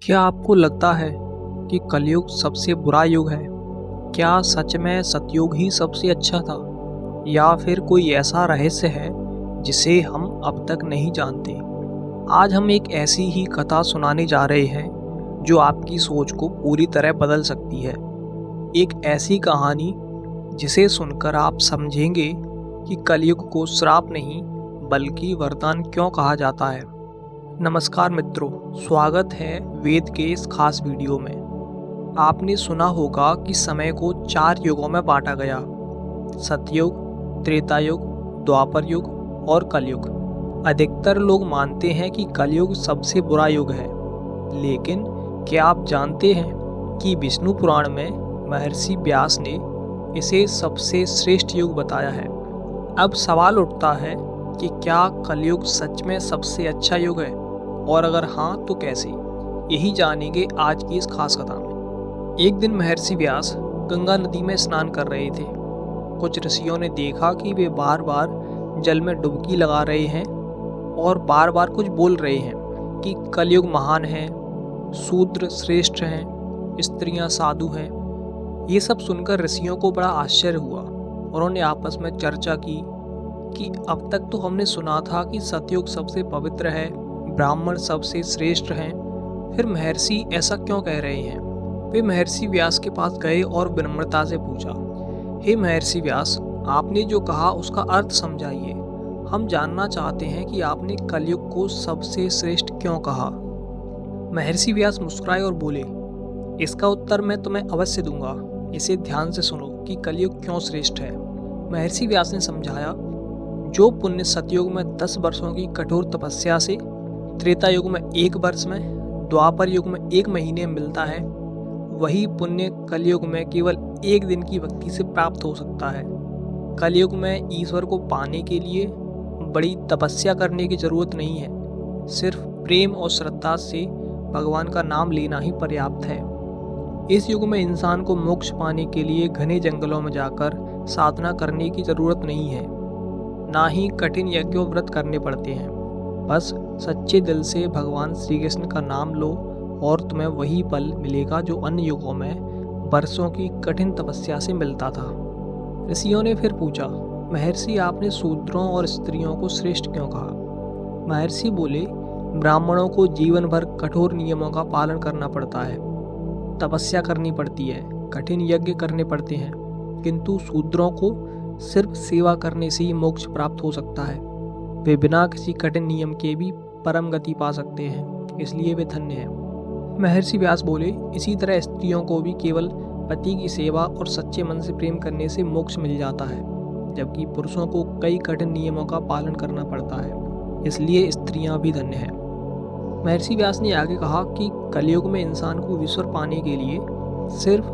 क्या आपको लगता है कि कलयुग सबसे बुरा युग है? क्या सच में सतयुग ही सबसे अच्छा था? या फिर कोई ऐसा रहस्य है जिसे हम अब तक नहीं जानते? आज हम एक ऐसी ही कथा सुनाने जा रहे हैं जो आपकी सोच को पूरी तरह बदल सकती है। एक ऐसी कहानी जिसे सुनकर आप समझेंगे कि कलयुग को श्राप नहीं बल्कि वरदान क्यों कहा जाता है। नमस्कार मित्रों, स्वागत है वेद के इस खास वीडियो में। आपने सुना होगा कि समय को 4 युगों में बांटा गया: सतयुग, त्रेता युग, द्वापर युग और कलयुग। अधिकतर लोग मानते हैं कि कलयुग सबसे बुरा युग है, लेकिन क्या आप जानते हैं कि विष्णु पुराण में महर्षि व्यास ने इसे सबसे श्रेष्ठ युग बताया है। अब सवाल उठता है कि क्या कलयुग सच में सबसे अच्छा युग है, और अगर हाँ तो कैसे? यही जानेंगे आज की इस खास कथा में। एक दिन महर्षि व्यास गंगा नदी में स्नान कर रहे थे। कुछ ऋषियों ने देखा कि वे बार बार जल में डुबकी लगा रहे हैं और बार बार कुछ बोल रहे हैं कि कलयुग महान है, शूद्र श्रेष्ठ हैं, स्त्रियां साधु हैं। ये सब सुनकर ऋषियों को बड़ा आश्चर्य हुआ। उन्होंने आपस में चर्चा की कि अब तक तो हमने सुना था कि सतयुग सबसे पवित्र है, ब्राह्मण सबसे श्रेष्ठ हैं, फिर महर्षि ऐसा क्यों कह रहे हैं? वे महर्षि व्यास के पास गए और विनम्रता से पूछा, हे महर्षि व्यास, आपने जो कहा उसका अर्थ समझाइए। हम जानना चाहते हैं कि आपने कलयुग को सबसे श्रेष्ठ क्यों कहा। महर्षि व्यास मुस्कुराए और बोले, इसका उत्तर मैं तुम्हें अवश्य दूंगा। इसे ध्यान से सुनो कि कलयुग क्यों श्रेष्ठ है। महर्षि व्यास ने समझाया, जो पुण्य सतयुग में 10 वर्षों की कठोर तपस्या से, त्रेता युग में 1 वर्ष में, द्वापर युग में 1 महीने मिलता है, वही पुण्य कलयुग में केवल 1 दिन की भक्ति से प्राप्त हो सकता है। कलयुग में ईश्वर को पाने के लिए बड़ी तपस्या करने की जरूरत नहीं है, सिर्फ प्रेम और श्रद्धा से भगवान का नाम लेना ही पर्याप्त है। इस युग में इंसान को मोक्ष पाने के लिए घने जंगलों में जाकर साधना करने की जरूरत नहीं है, ना ही कठिन यज्ञ व्रत करने पड़ते हैं। बस सच्चे दिल से भगवान श्री कृष्ण का नाम लो और तुम्हें वही फल मिलेगा जो अन्य युगों में वर्षों की कठिन तपस्या से मिलता था। ऋषियों ने फिर पूछा, महर्षि आपने शूद्रों और स्त्रियों को श्रेष्ठ क्यों कहा? महर्षि बोले, ब्राह्मणों को जीवन भर कठोर नियमों का पालन करना पड़ता है, तपस्या करनी पड़ती है, कठिन यज्ञ करने पड़ते हैं, किंतु शूद्रों को सिर्फ सेवा करने से ही मोक्ष प्राप्त हो सकता है। वे बिना किसी कठिन नियम के भी परम गति पा सकते हैं, इसलिए वे धन्य हैं। महर्षि व्यास बोले, इसी तरह स्त्रियों को भी केवल पति की सेवा और सच्चे मन से प्रेम करने से मोक्ष मिल जाता है, जबकि पुरुषों को कई कठिन नियमों का पालन करना पड़ता है, इसलिए स्त्रियां भी धन्य हैं। महर्षि व्यास ने आगे कहा कि कलयुग में इंसान को ईश्वर पाने के लिए सिर्फ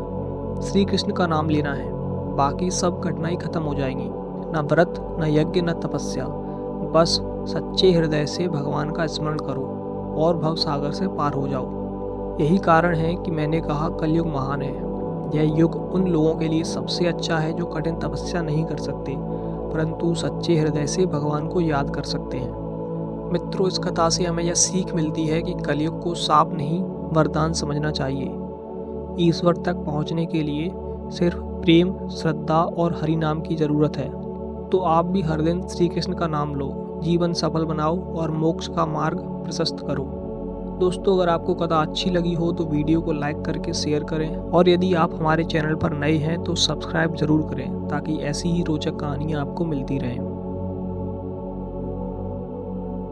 श्री कृष्ण का नाम लेना है, बाकी सब घटनाएं खत्म हो जाएंगी। न व्रत, न यज्ञ, न तपस्या, बस सच्चे हृदय से भगवान का स्मरण करो और भव सागर से पार हो जाओ। यही कारण है कि मैंने कहा कलयुग महान है। यह युग उन लोगों के लिए सबसे अच्छा है जो कठिन तपस्या नहीं कर सकते, परंतु सच्चे हृदय से भगवान को याद कर सकते हैं। मित्रों, इस कथा से हमें यह सीख मिलती है कि कलयुग को शाप नहीं वरदान समझना चाहिए। ईश्वर तक पहुंचने के लिए सिर्फ प्रेम, श्रद्धा और हरि नाम की जरूरत है। तो आप भी हर दिन श्री कृष्ण का नाम लो, जीवन सफल बनाओ और मोक्ष का मार्ग प्रशस्त करो। दोस्तों, अगर आपको कथा अच्छी लगी हो तो वीडियो को लाइक करके शेयर करें, और यदि आप हमारे चैनल पर नए हैं तो सब्सक्राइब जरूर करें, ताकि ऐसी ही रोचक कहानियाँ आपको मिलती रहें।